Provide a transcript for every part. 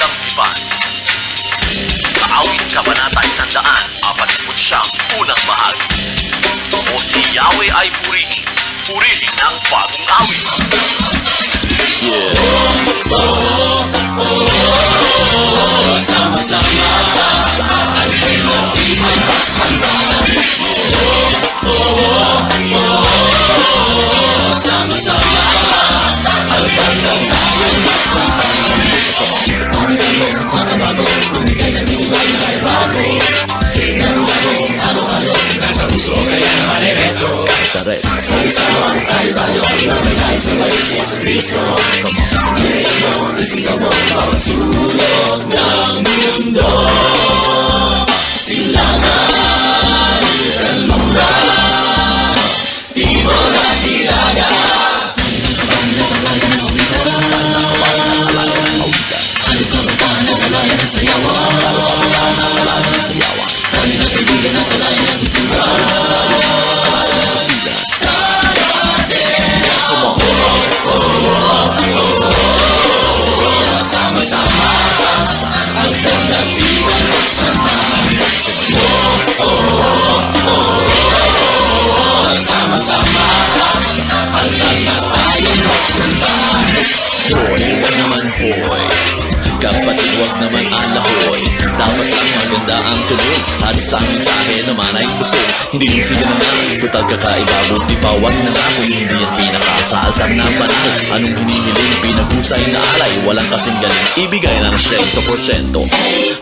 Sanggunipan. Sa awit kabanata 149, unang bahagi. O si Yahweh ay purihin, purihin ang bagong awit. Sama-sama ang pinag-ibang pagsamba. Sama-sama ang bandang tayong magpunta. Mga bago, kung ika'y nanibay ay bago. Naruhalo, halo-halo, nasa puso kaya naman ay reto. Sama-sama tayo, na may tayo sa balik si Yesu Cristo. Isigaw mo, bawat sulok ng mundo. Silangan, kanluran, timon at hilaga. Ano ka ba nagalayan ng sayawan? Kami na kaibigan at alayan ng tuturan. Sama-sama ang pagdating pagsamba. Sama-sama hanggang na tayong magpunta. Hoy, wag naman hoy, kapatid wag naman alahoy. Dapat lang maganda ang tunog at sa mensahe naman ay gusto. Hindi rin sila na, total kakaiba. Buti pa wag na nga kung hindi yan pinakasa altar na banal. Anong hinihiling, pinaghusay na alay. Walang kasing galing, ibigay ng 100%.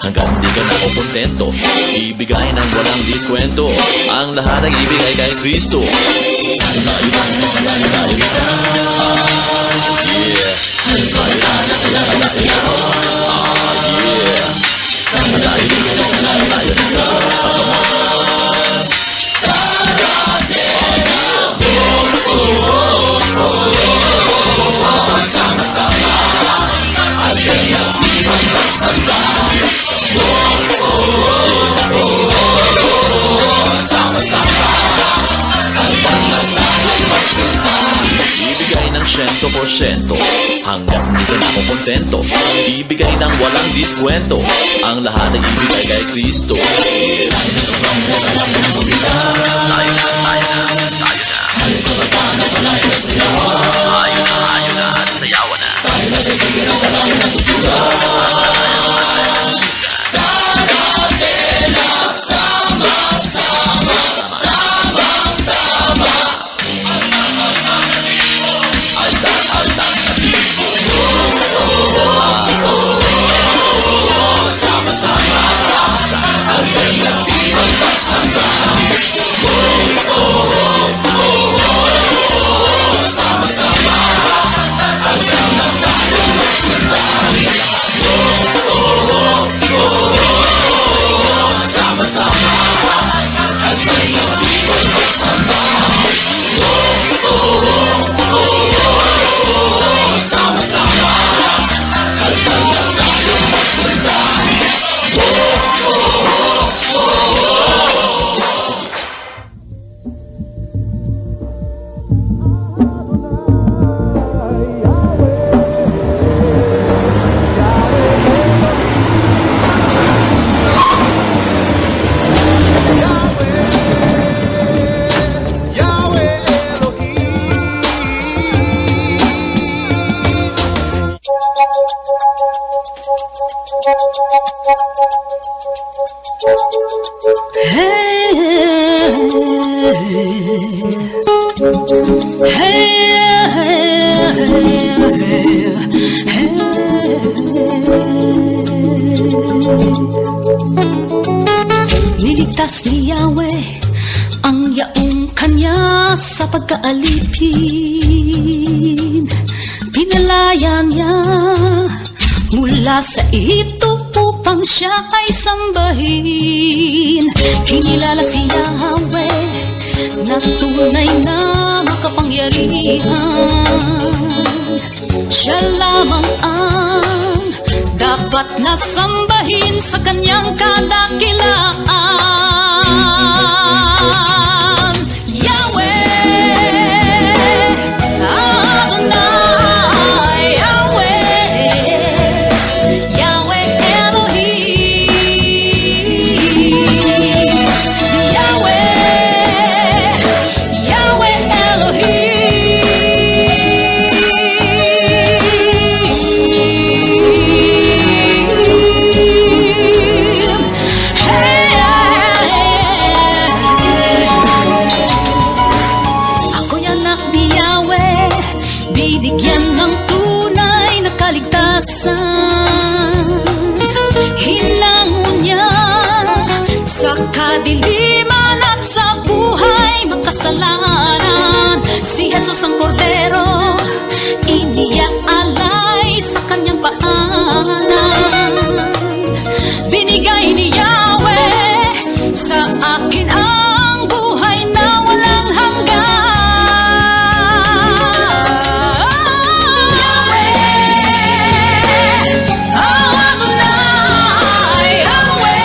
Hanggang hindi ka na kontento, ibigay ng walang diskwento. Ang lahat ay ibigay kay Kristo. Sama-sama ang pinag-ibang pagsamba. Sama-sama hanggang na tayong magpunta. Ibigay ng 100% hanggang hindi ka na kontento. Ibigay ng walang diskwento. Ang lahat ay ibigay kay Kristo. Tayo na at sayawan na. Tayo na kaibigan at alayan ng tuturan. Kadena sama-sama, tamang-tama. Sama-sama ang pinag-ibang pagsamba. Sama-sama hanggang na tayong magpunta. Sama-sama ang pinag-ibang pagsamba. Sama-sama hanggang na tayong magpunta. Niligtas ni Yahweh ang yaong kanya sa pagkaalipin. Pinalaya niya mula sa ito upang siya ay sambahin. Kinilala si Yahweh na tunay na makapangyarihan. Siya lamang ang dapat na sambahin sa kanyang kadakilaan. Yahweh, Adonai, Yahweh, Yahweh. kaligtasan. Hinango niya sa kadiliman at sa buhay makasalanan. Si Jesus ang kordero, iniyak alay sa kanyang paanan. Binigay ni Yahweh sa akin ang buhay na walang hanggan. Yahweh, Adonai, Yahweh,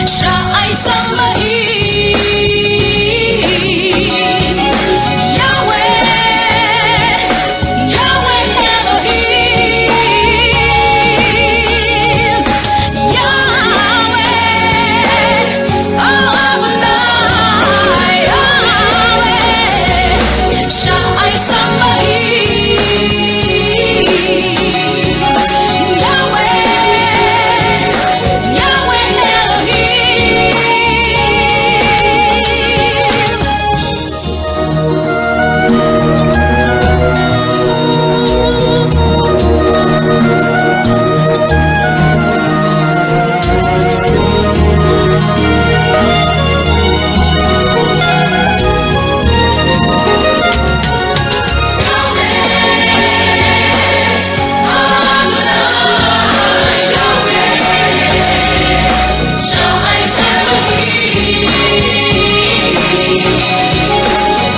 siya ay sambahin. Yahweh, Yahweh Elohim, Yahweh, Adonai, Yahweh, siya ay sambahin.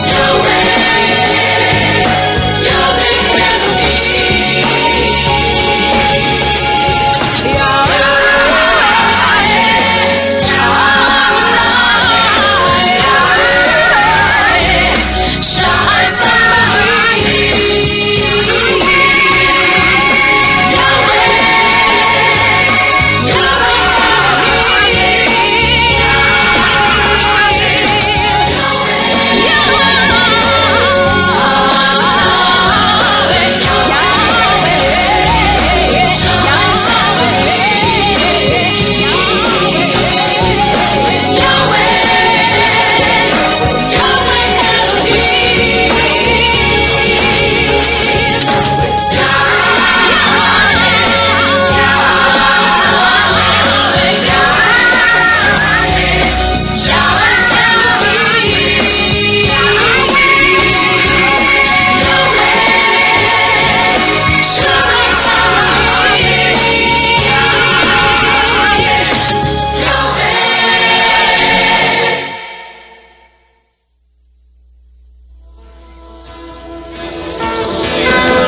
Yahweh, Yahweh Elohim.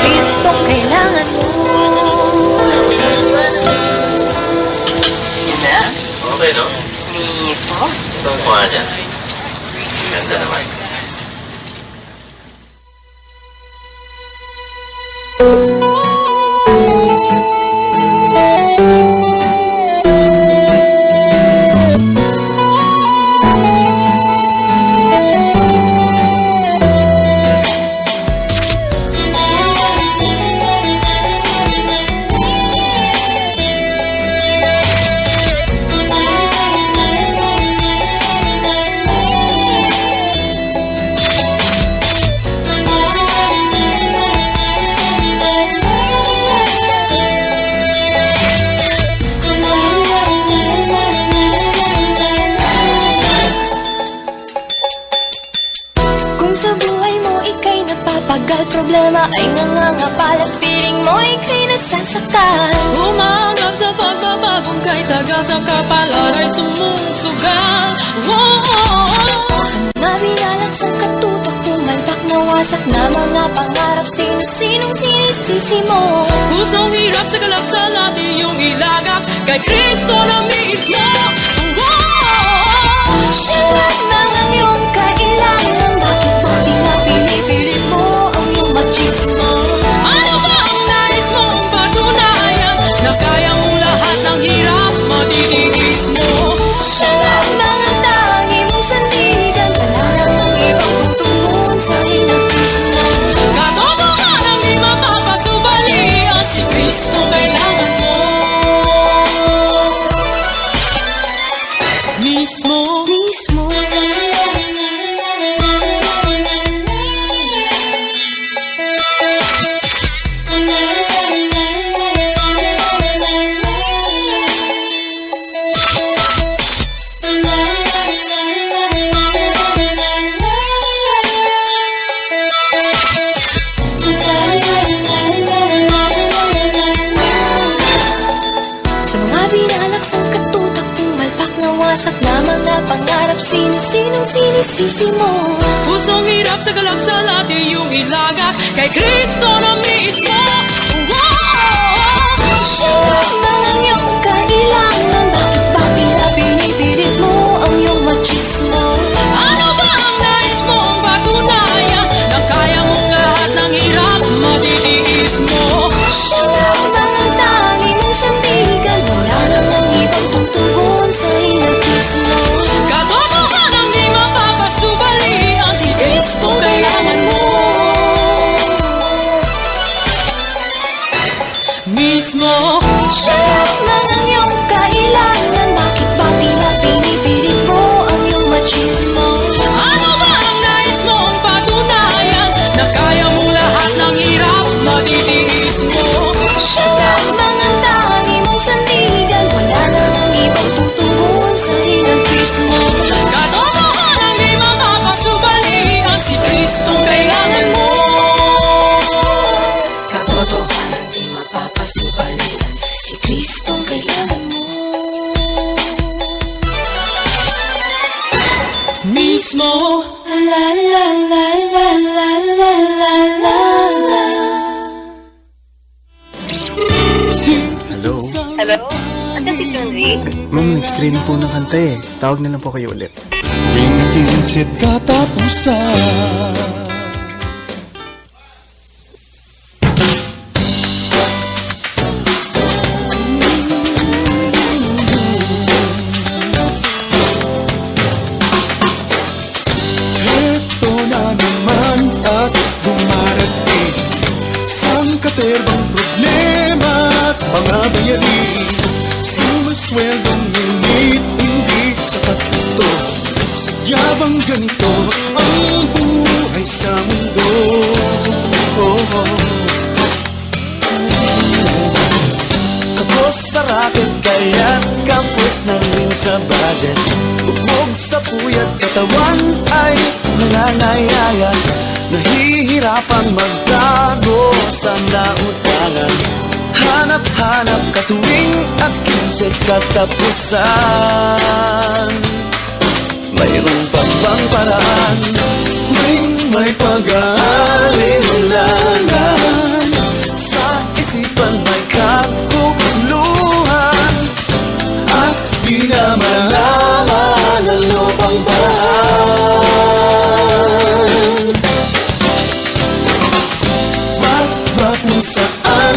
Kristo, kailangan mo. Yun na? Okay, no? Mismo? Ito ang mukha niya. Ganda naman. Kung sa buhay mo ika'y napapagal, problema ay nangangapal at feeling mo ika'y nasasaktan. Umangat sa pagbabagong kay taga sa kapalaray sumusugal. Sa mga binalagsang katutok, pumalpak na wasak na mga pangarap, sino-sinong sinisisi mo. Pusong hirap sa kalagsalat, iyong ilagak kay Kristo na mismo. Siya lamang ang iyong kailangan, bakit ba pinipilit mo ang iyong machismo? Ano ba ang nais mong patunayan na kaya mong lahat ng hirap matitigis mo? Siya lamang ang tangi mong sandigan, wala namang ibang tutungon sa inang Kristo. Katotohanan di mapapasubalian, si Kristo kailangan mo. Mismo. wasak na mga pangarap, sino-sinong sinisisi mo? Pusong hirap sa galaksan at iyong ilagak kay Kristo na mismo. Siya lamang ang iyong kailangan, bakit ba tila pinipilit mo ang iyong machismo? Ano ba ang nais mong patunayan na kaya mong lahat ng hirap matitiis mo? Siya lamang ang tangi mong sandigan, wala namang ibang tutugon sa inagismo. Katotohanan di mapapasubalian, si Kristo kailangan mo mismo. Siya lamang ang iyong kailangan, bakit ba tila pinipilit mo ang iyong machismo? Ano ba ang nais mong patunayan na kaya mong lahat ng hirap matitiis mo? Siya lamang ang tangi mong sandigan, wala namang ibang tutugon sa inagismo. Katotohanan di mapapasubalian, si Kristo kailangan mo. Katotohanan di mapapasubalian, si Kristong kailangan mo. Mismo. La la la la la la la la la. Hello? Hello? Asan si Chunri? Ma'am, nag-screening po ng kanta eh. Tawag na lang po kayo ulit. Pinisid katapusan. Ito na naman at dumarating sangkaterbang problema at mga bayarin. Sumasweldong ngunit hindi sapat ito. Sadya bang ganito ang buhay sa mundo? Kapos sa racket kaya't kapos na rin sa budget. Bubog sa puyat katawan ay nangangayayat. Nahihirapang magtago sa nautangan. Hanap-hanap ka tuwing akinset katapusan. Mayroon pa bang paraan tuwing may pag-aalinlangan? Sa isipan may kakuluhan at di na malaman ano pang paraan. Ba't kung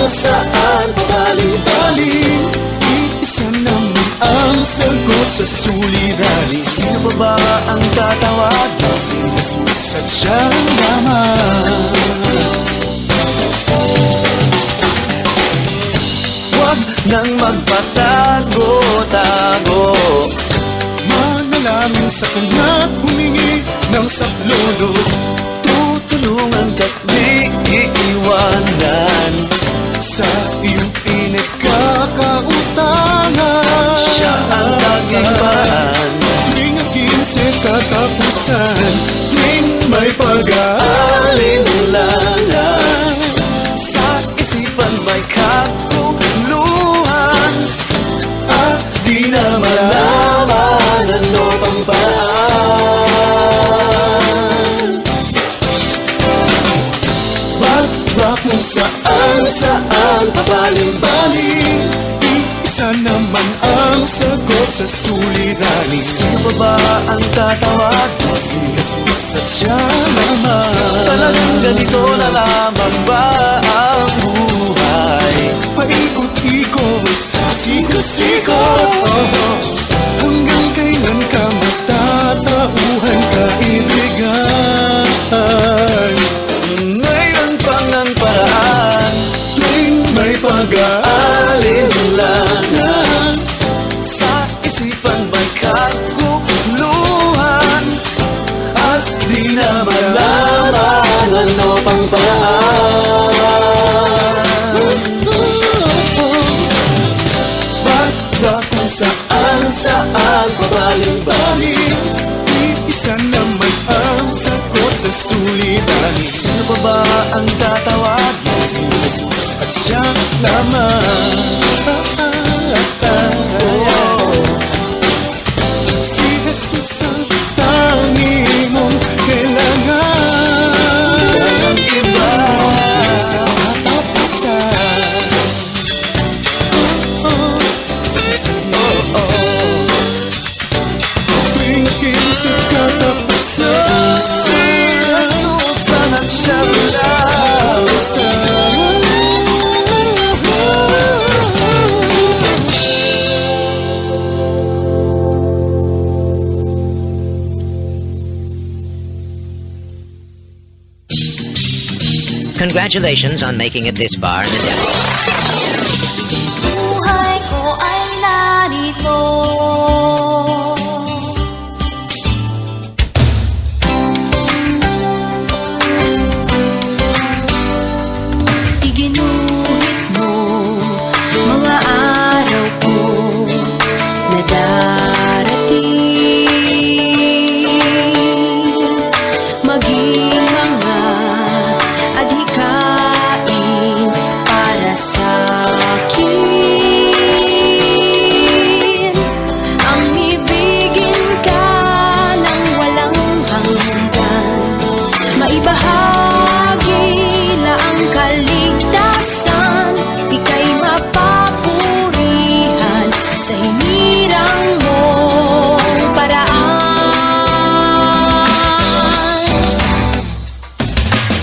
saan pabaling-baling, isa naman ang sagot sa suliranin. Sino ba ang tatawagin? Si Jesus at siyang naman. Huwag nang magpatago-tago, manalangin sa Kanya at humingi ng saklolo. Tutulungan ka't di iiwanan sa iyong pinagkakautangan. Siya ang laging paraan tuwing ang kinset katapusan, tuwing may pag-aalinlangan. Sa isipan may kakuluhan at di na malaman ano pang paraan. Ba't kung saan pabaling-baling, isa naman ang sagot sa suliranin. Sino ba ang tatawagin? Si Jesus at siya naman. Talagang ganito na lamang ba ang buhay? Paikot-ikot, sikot-sikot, hanggang kailan ka matatauhan, kaibigan? Mayroon pang ang paraan tuwing may pag-aalinlangan. Sa isipan may kakuluhan at di na malaman ano pang paraan. Ba't kung saan pabaling-baling, isa naman ang sagot sa suliranin. Sino ba ang tatawagin? Si Jesus at siya naman. Congratulations on making it this far in the day. Buhay ko ay narito. Iginuhit mo mga araw ko na darating, maging mga adhikain para sa akin. Ang ibigin ka ng walang hanggan, maibahagi laang kaligtasan, ika'y mapapurihan sa hinirang mong paraan.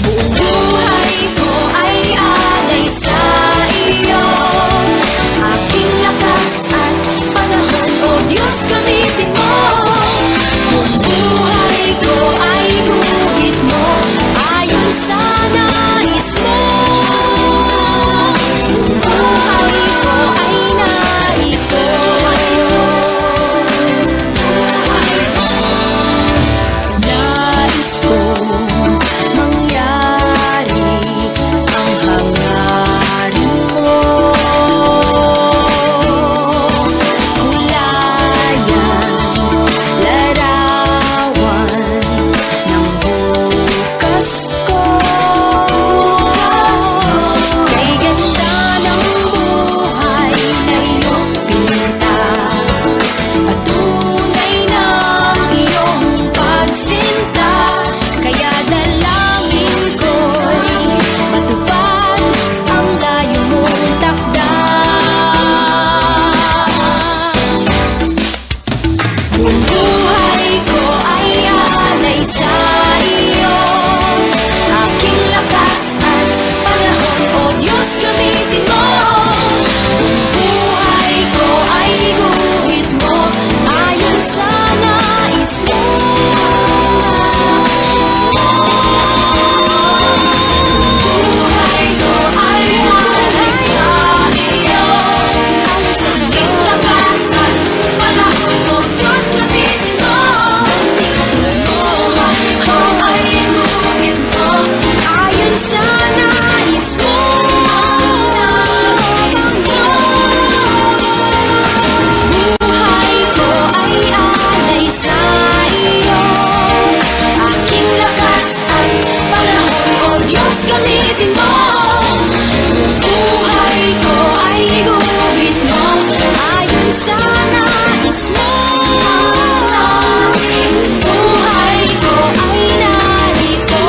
Buong buhay ko ay alay sa iyo, aking lakas at panahon, o Diyos, gamitin mo. Buong buhay ko ay guhit mo, ayon sa nais mo. Buong buhay ko ay narito. Nais ko mangyari ang hangarin mo, kulayan, larawan ng bukas ko. Kay ganda ng buhay na iyong pinta, at tunay ng iyong pagsinta, kaya dalangin ko'y matupad ang layo mong takda. Buong buhay ko ay alay sa iyo, aking lakas at panahon, o Diyos, gamitin mo. Buong buhay ko ay guhit mo, ayon sa nais mo. Buhay ko ay alay sa iyo, aking lakas at panahon, o Diyos, gamitin mo. Buhay ko ay guhit mo, ayon sa nais mo. Buhay ko ay alay sa iyo, aking lakas at panahon, o Diyos, gamitin mo. Buhay ko ay guhit mo, ayon sa nais mo. Buhay ko ay narito.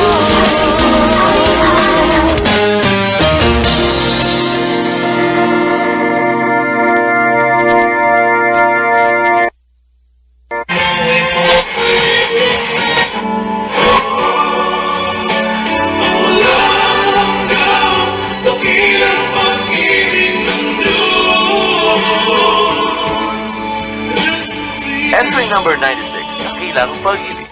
Entry number 96, Dakilang Pag-ibig.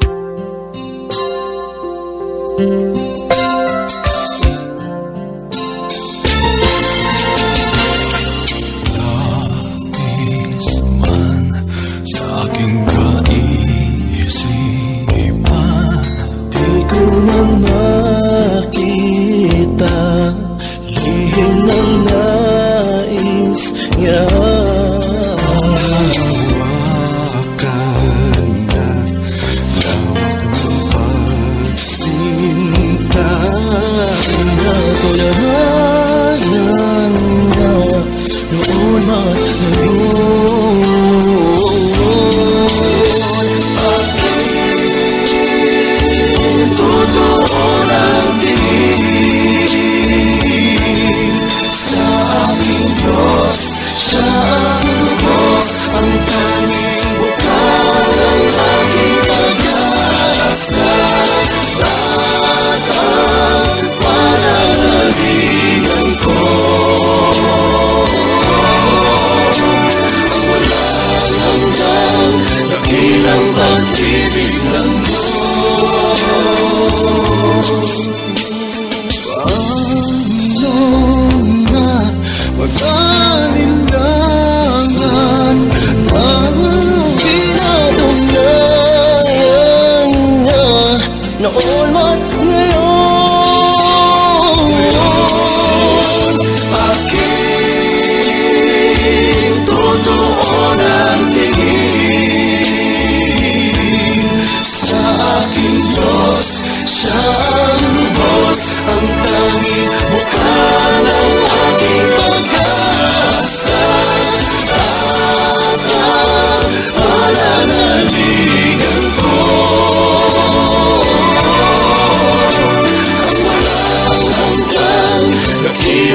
Nais man sa aking kaisipan, di ko na makita lihim ng nais niya. Hawakan na lawak ng pagsinta, pinatulayan na noon man ngayon. Aking totoo ng tingin sa aking Diyos, siya ang lubos, ang tanging bukal ng aking pag-asa. Lahat ang panangalingan ko, ang wala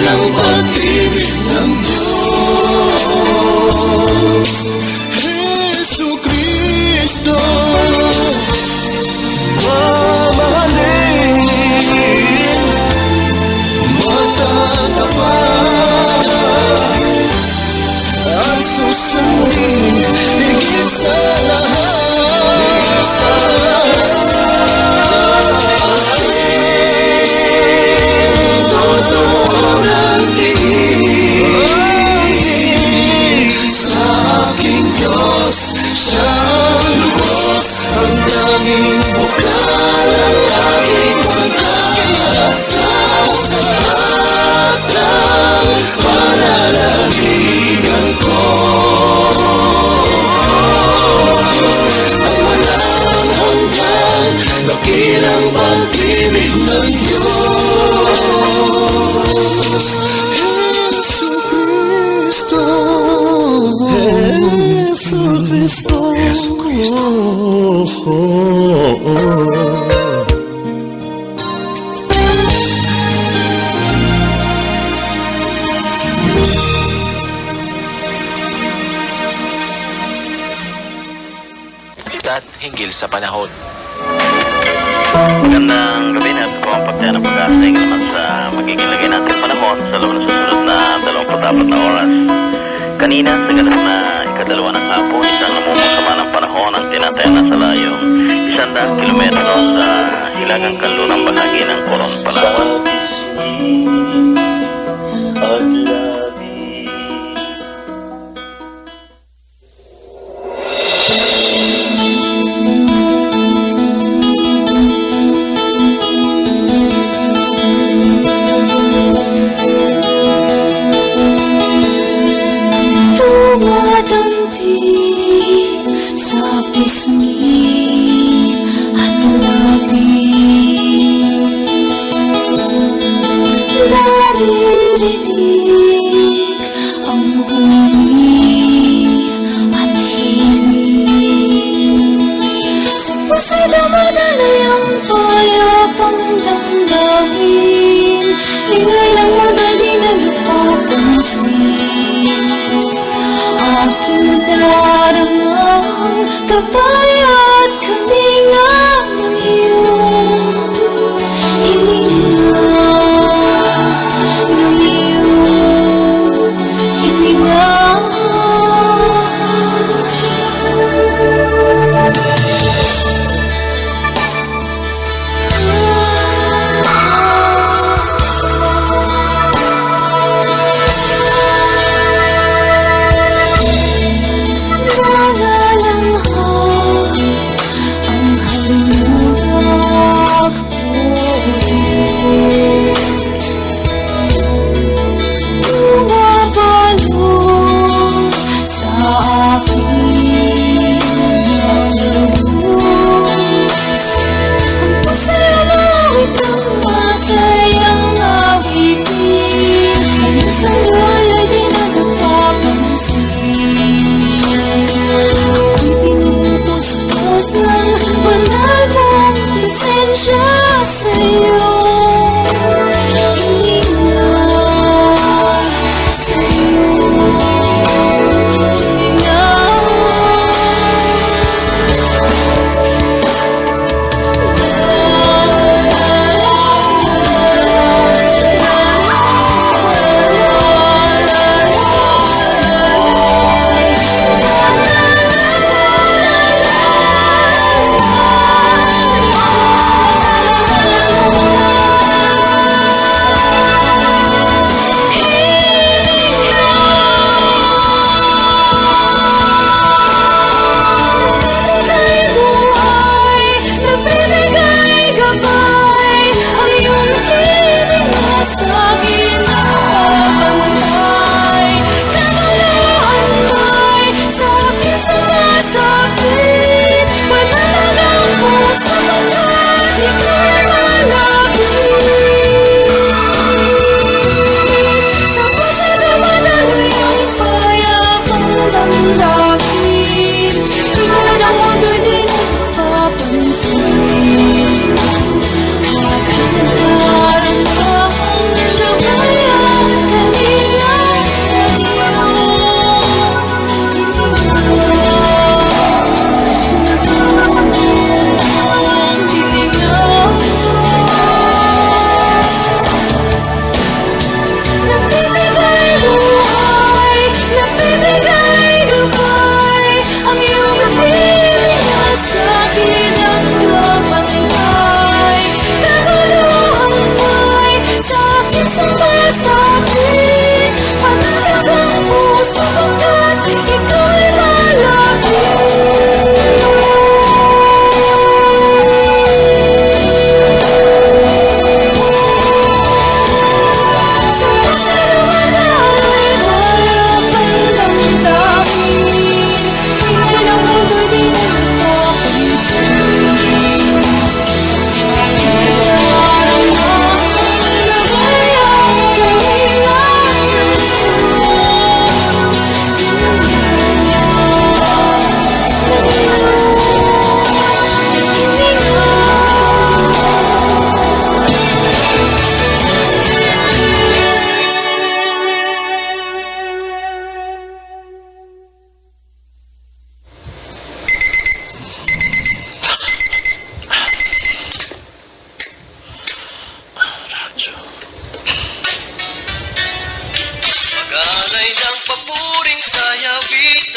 dakilang pag-ibig ng Diyos. Jesu Cristo, mamahalin, matatapat, at susundin higit sa dakilang pag-ibig ng Diyos. Jesu Cristo, Jesu Cristo, Jesu Cristo. At hinggil sa panahon. Magandang gabi na ito po ang pagtaya ng pag-asa naman sa magiging lagay natin panahon sa loob na susunod na 24 na oras. Kanina sa galas na ikadalawa ng hapon, isang namumosama ng panahon ang tinataya na sa layong 100 kilometro sa hilagang kanlurang bahagi ng Coron Palawan. Sa pisngi at labi,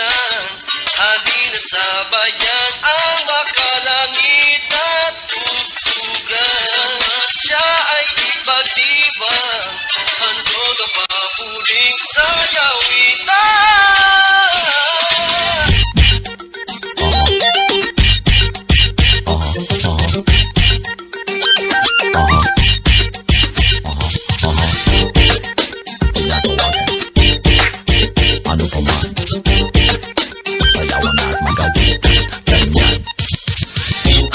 kawitan. Halina't sabayan ang makalangit at tugtugan. Siya ay ipagdiwang, handog ang papuling sayawitan. Ano pa man, sayawan at magawin, ganyan.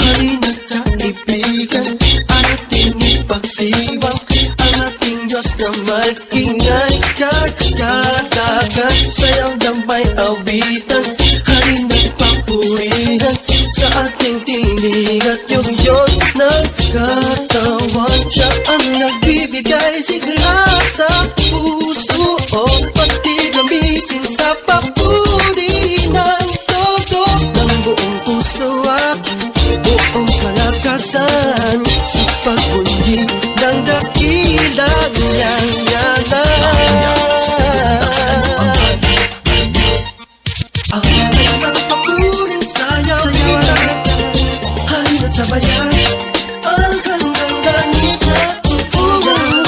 Halina't kaibigan, ang ating ipagdiwang, ang ating Diyos na mag-ingay, kagadagan, sayaw ng may awitan. Halina't papurihan sa ating tinig at yung yun nagkatawan. Siya ang nagbibigay sigla sa puso, pati gamitin sa papuri ng todo ng buong puso at buong kalakasan sa pagbundi ng dakilang niyang ang halay ng papuring sayaw, halina't sabayan ang hanggang langit na tutugan.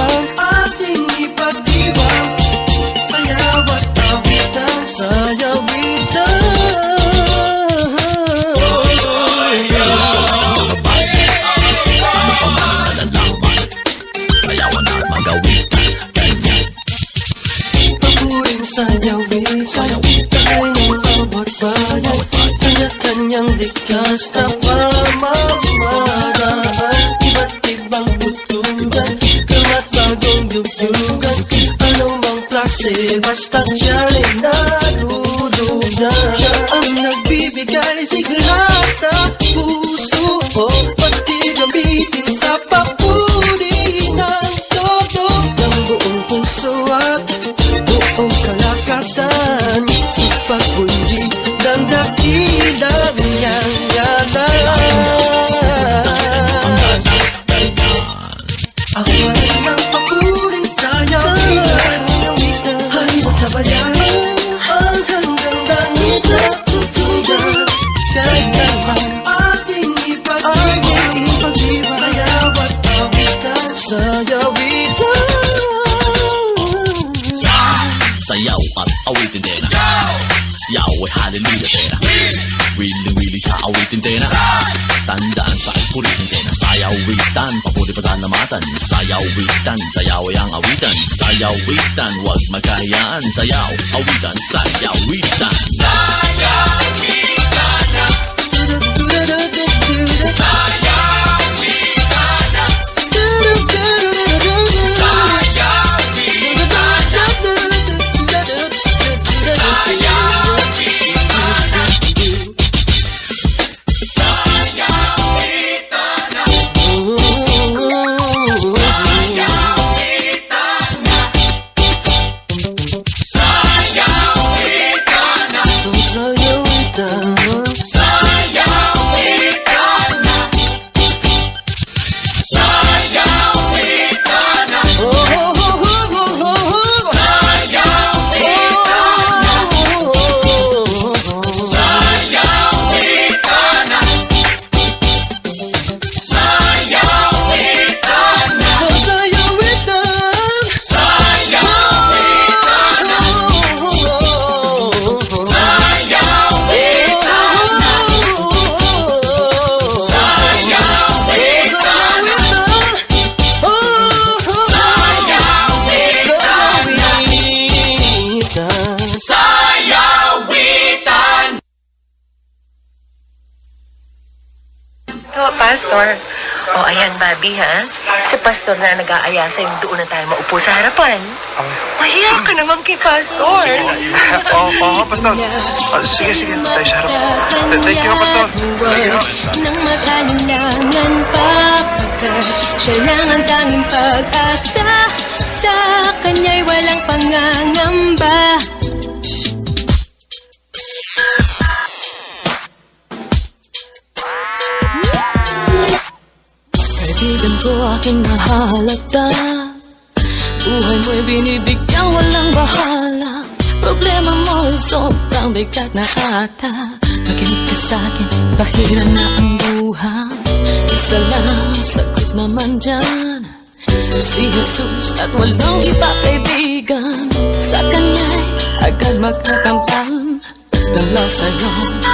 Ang ating ipagdiwang, sayaw at awitan, sayawitan. Ano pa man nalalaman, sayawan at magawin, ganyan. Papuring sayawitan, tagay ng bawat bayan, kanya-kanyang likas na pamamaraan. Iba't ibang putugan, kamat bagong yugyugan, anumang klase, basta't siya'y narulugan. Siya ang nagbibigay sigla sa puso, pati gamitin sa papuri ng todo ng buong puso at buong kalakasan sa pagbundi ng dakilang niyang ang halay ng papuring sayaw, halina't sabayan ang hanggang langit na tutugan. Kailanman ating ipag-iwan, sayaw at awitan, sayawitan. Sayaw at awitin din. Yahweh, hallelujah din. Willing sa awitin din. Tandaan sa puritin din. Sayawitan, papuri pa sa namatan. Sayawitan, sayaway ang awitan. Sayawitan, wag magkahiyaan. Sayaw, awitan, sayawitan. Pastor. O, ayan, Bobby, ha? Si Pastor na nag-aaya sa'yo, doon na tayo maupo sa harapan. Mahiya ka naman kay Pastor. Oo, Pastor. Sige, tayo sa harap. Thank you, Pastor. Thank you. Nang makalinlangan papagkat siya lang ang tanging pag-asa, sa kanya'y walang pangangamba. Kaibigan ko, aking nahalata, buhay mo'y binibigyang walang bahala. Problema mo sobrang bigat na ata. Makinig ka sa'kin, bahira na ang buhay. Isa lang, sagot naman dyan, si Jesus at walang iba kaibigan. Sa Kanya'y agad magkakamtan, dalaw sa'yo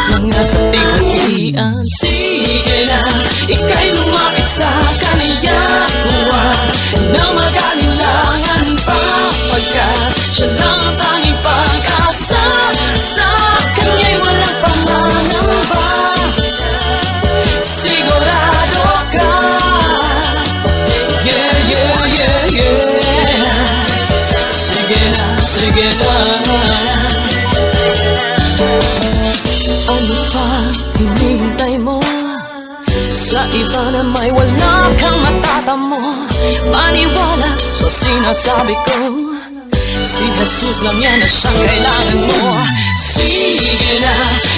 mga katighalian. Sige na, ika'y lumapit sa Kanya. Huwag na mag-alilangan pa, pagkat siya lang ang tanging pag-asa. Sa Kanya'y walang pangangamba, sigurado ka. Yeah, yeah, yeah, yeah. Sige na, sige na. Ano pa hinihintay mo? Sa iba na may wala kang matatamo. Maniwala sa sinasabi ko, si Jesus lang yan na siyang kailangan mo. Sige na,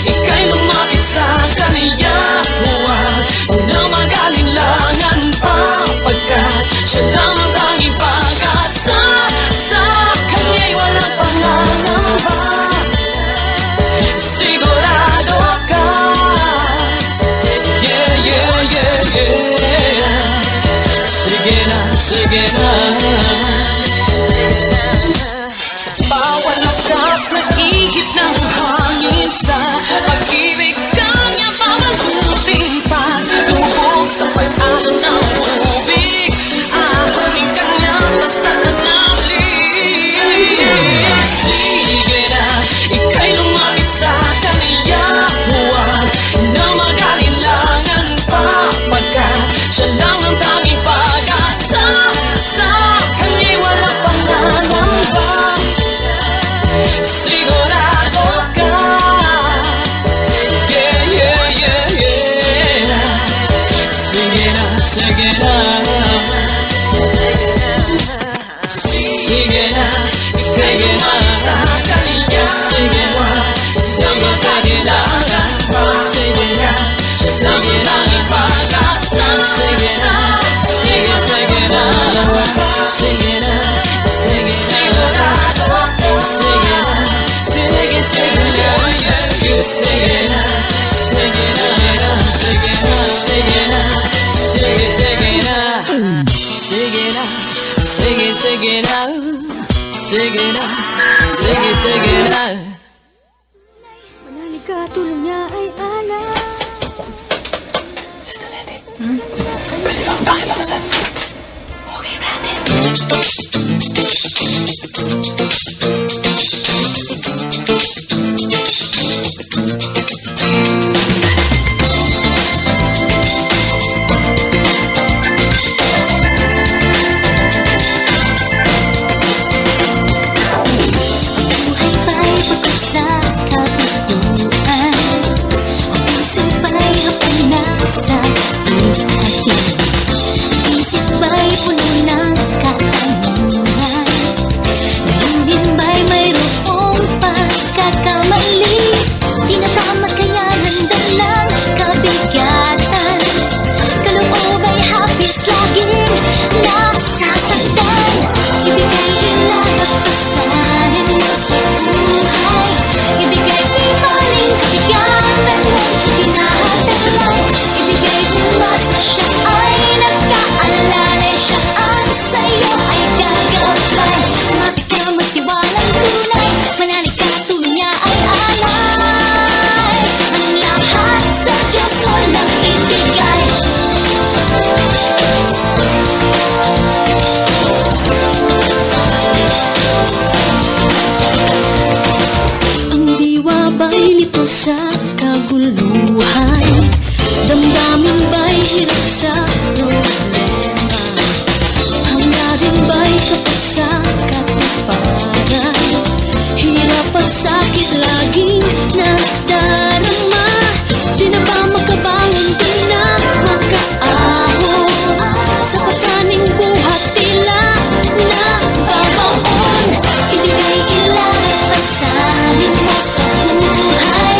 ika'y lumapit sa Kanya. Huwag na mag-alilangan pa, pagkat siya lang ang tanging pag-asa. Sa Kanya'y walang pangangamba, sigurado ka. Yeah, yeah, yeah, yeah. Sige na, sige na. Sa bawat lakas nag-ihip ng hangin, sa pag-ibig kanya pamalutin pa. Lubog sa pag-alon ng ubig, ahanin ka na basta nanali. Sige na, ika'y lumapit sa Kanya. Huwag na mag-alilangan pa, pagkat siya lang ang tanging pag-asa. Sa Kanya'y walang pangangamba, sigurado ka. Yeah, yeah, yeah, yeah. Sige na, sige na. Sige na, sige na. Sa Kanya, sige na. Sige, sige na. Sige na, sige na. Ipag-asa, sige na. Sige, sige na. Sige na, sige, sigurado ka. Sige na, sige, sige na. Sige na, sige na. Sige na, sige na. Sige, sige na. Sige na, sige, sige na. Sige na, sige, sige na. Manalig ka, tulong niya ay alay. Sister Edith, pwede bang pakilakasan? Okay, brother. Buhay ba'y bukod sa kabiguan? Ang puso ba'y hapon na sa hati? Isip ba'y puno ng katanungan? Layunin ba'y mayroong pagkakamali? Di na ba magkayanan dalang kabigatan? Kaloob ay hapis laging nasasaktan. Ibigay ilang at pasanin mo sa buhay. Ibigay ibaling kabigatan mo hinahataglan. Ibigay bumas na siya ay nagkaalalay. Siya ang sa'yo ay gagabay. Mati ka magtiwalang tunay, manalig ka, tulong niya ay alay. Ang lahat sa Diyos mo lang ibigay. Ang diwa ba'y lito sa kaguluhan? Damdamin ba'y hirap sa problema? Hangarin ba'y kapos sa katiparan? Hirap at sakit laging nadarama. Di na ba makabangon, di na makaahon? Sa pasaning buhat tila nababaon. Ibigay ilang at pasanin mo sa buhay.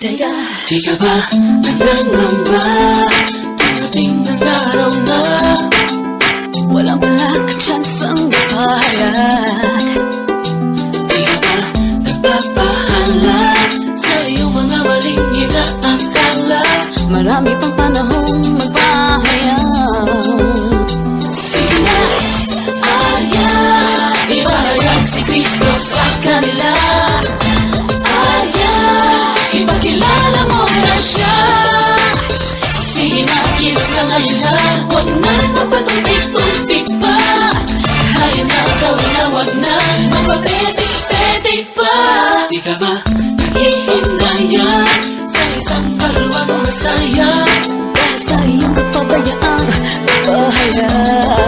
Teka, Di ka ba nangangamba? Dumating ang araw na wala ka tsansang mapahayag. di ka ba nagpapahala sa iyong mga maling inaakala? Marami pang panahong magpahayag. Sige na, aya, ibahayag si Kristo sa kanila. Aya, ipakilala mo na siya. Sige na, kinsa ngayon na, huwag na magpatumpik-tumpik pa. Hayaan na, gawin na, huwag na magpapetik-petik pa. Di ka ba naghihinayang sa isang kaluwang masaya? Dahil sa iyong kapabayaan, mapahayag.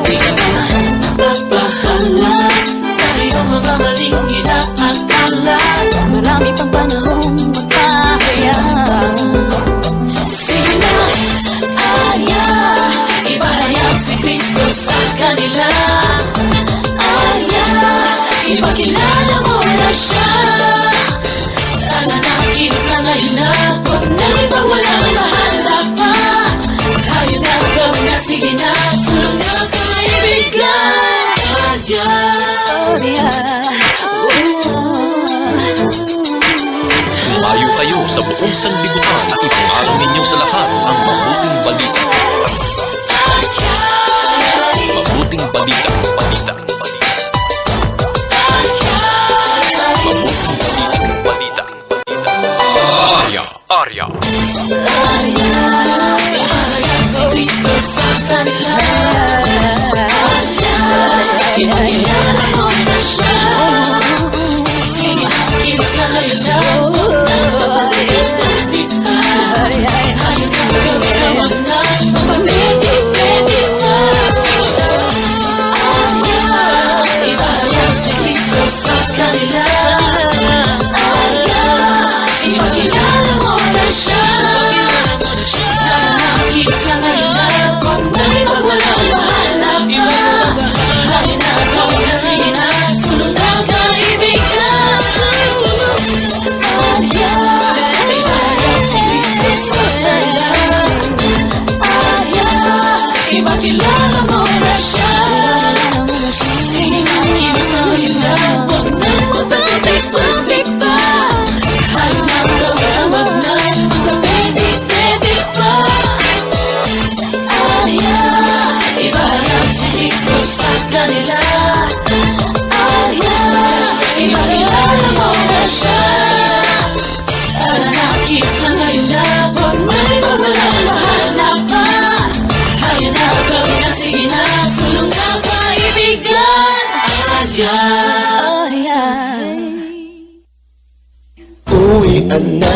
Di ka ba napapahala sa iyong mga maling inaakala? Marami pang panahong magpahayag. Sige na, aya, ibahayag si Kristo sa kanila. Aya, ipakilala mo na siya. Nananakin sa ngayon na, huwag na ipawalang mahala pa. Hayaan na, gawin na, sige na, sulong na kaibigan. Aya, Oh yeah. Humayo kayo sa buong sanlibutan at ipangaral ninyo sa lahat ang mabuting balita. Mabuting balita, balita, balita. Mabuting balita, balita. Arya. ibahayag si Kristo sa kanila. Ipakilala mo na siya. Sige, kinsa ngayon na, huwag na magpapalit-palit pa. Hayaan na, gawin na, huwag na magpapetik-petik pa. Aya, ibahayag si Kristo sa kanila. Aya, ipakilala mo na siya. Kinsa ngayon na, huwag na ipawalang mahala pa. Hayaan na, gawin na, sige na, sulong na kaibigan. Aya, ibahayag si Kristo sa kanila. Aya, ipakilala mo na siya. Sige na, kinsa ngayon na, huwag na magpapetik-tumpik pa. Hayaan na, gawin na, huwag na magpapetik-petik pa. Aya, ibahayag si Kristo sa kanila. Aya, ipakilala mo na siya. Nananakin sa ngayon na, huwag na ipawalang mahala pa. Hayaan na, gawin na, sige na, sulong na kaibigan. Aya, Oh yeah. Uwian na.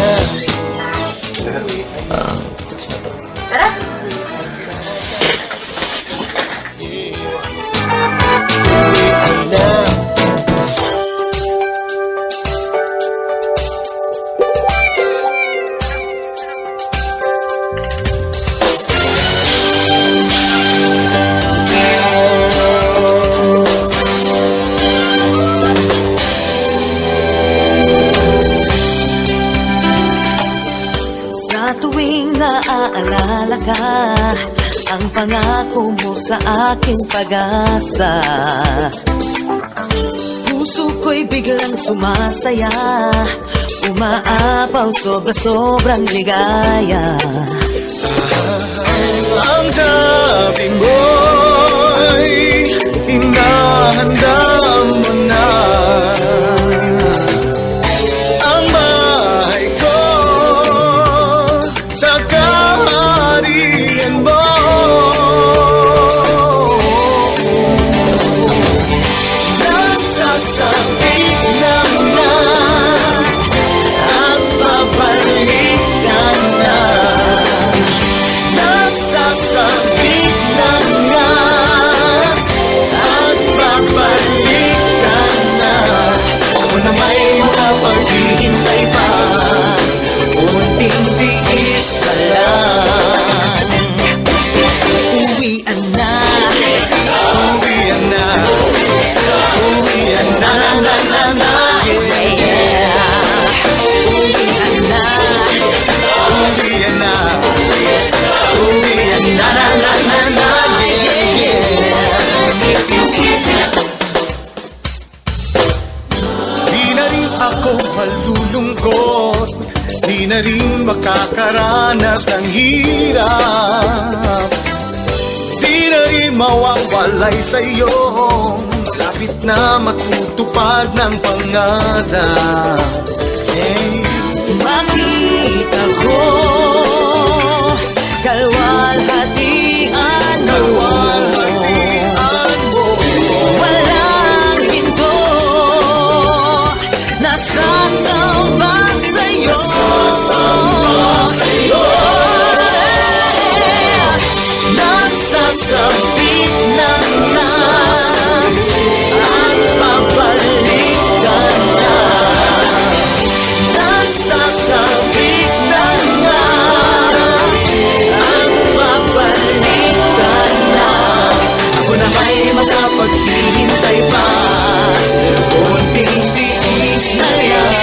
Uwian na. Sa tuwing naaalala ka, ang pangako mo sa aking pag-asa, puso ko'y biglang sumasaya, umaapaw sobra-sobrang ligaya. Ang sabi mo'y hinahanda mo na ang bahay ko sa kaharian mo. nasasabik na nga at babalik ka na. Nasasabik na nga at babalik di na rin makakaranas ng hirap. Di na rin mawawalay sa'yo, malapit na matutupad ng pangarap. Hey. Makita ko kalwalhatian mo, walang ginto, nasasamba sa'yo, nasasabit na at babalik ka na. Nasasabik na at babalik ka na. Ako na may makapaghihintay pa, konting tiis na lang.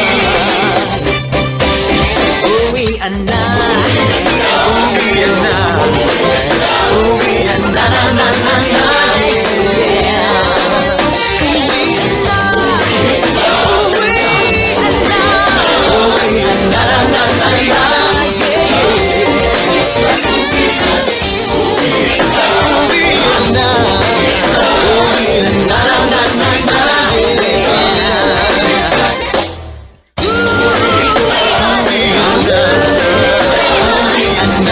Uwian na, uwian na, uwian na, na, na, na, yeah. Uwian na, uwian na, uwian na, na, na, na, na, yeah. Uwian na,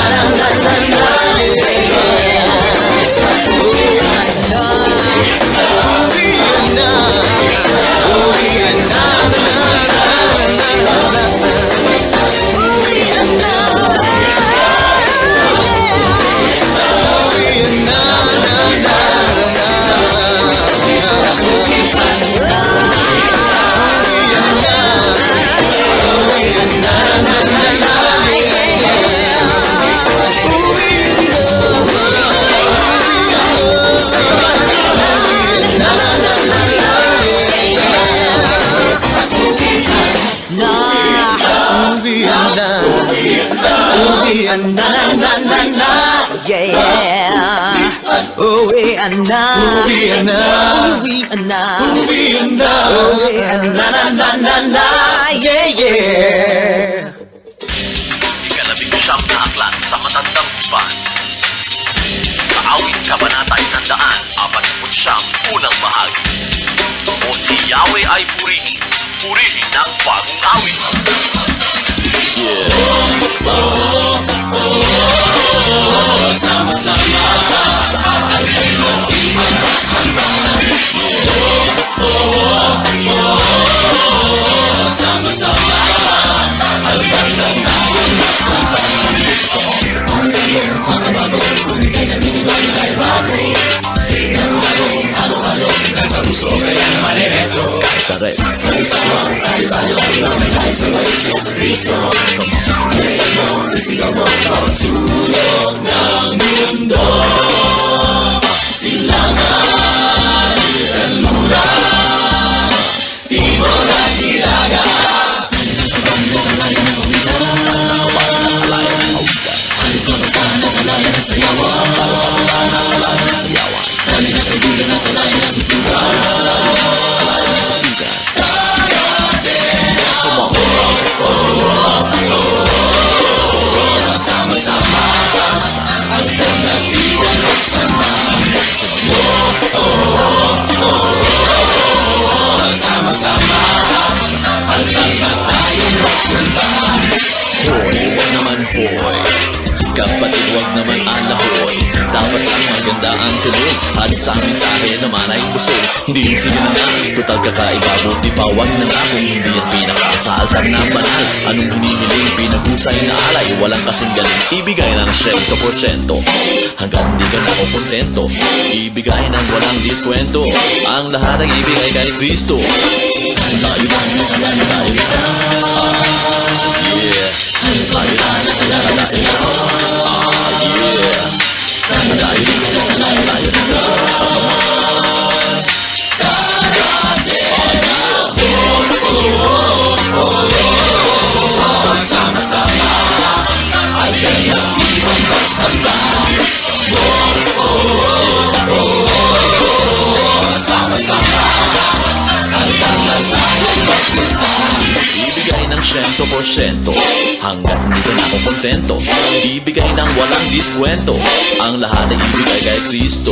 uwian na, na, na, na, na, uwian na, na, na, na, yeah. Uwian na, Uwian na, uwian na, uwian na, uwian na, na, na, na, na, yeah, yeah. Ikalabing siyam na aklat sa matandang tipan. Sa awit kabanata 149, unang bahagi. O si Yahweh ay purihin, purihin ng bagong awit. Kapatid, wag naman alahoy. Dapat lang maganda ang tunog at sa mensahe naman ay busog. Hindi rin sige na nga, total kakaiba. Buti pa wag na nga kung hindi yan pinaka sa altar na banal. Anong hinihiling, pinaghusay na alay. Walang kasing galing, ibigay ng 100%. Hanggang hindi ka na kontento, ibigay ng walang diskwento. Ang lahat ay ibigay kay Kristo. Tayo na, tayo na, yeah. Tayo na, tayo na, Ibigay ng 100% hanggang sustento. Ibigay ng walang diskwento, ang lahat ay ibigay kay Kristo.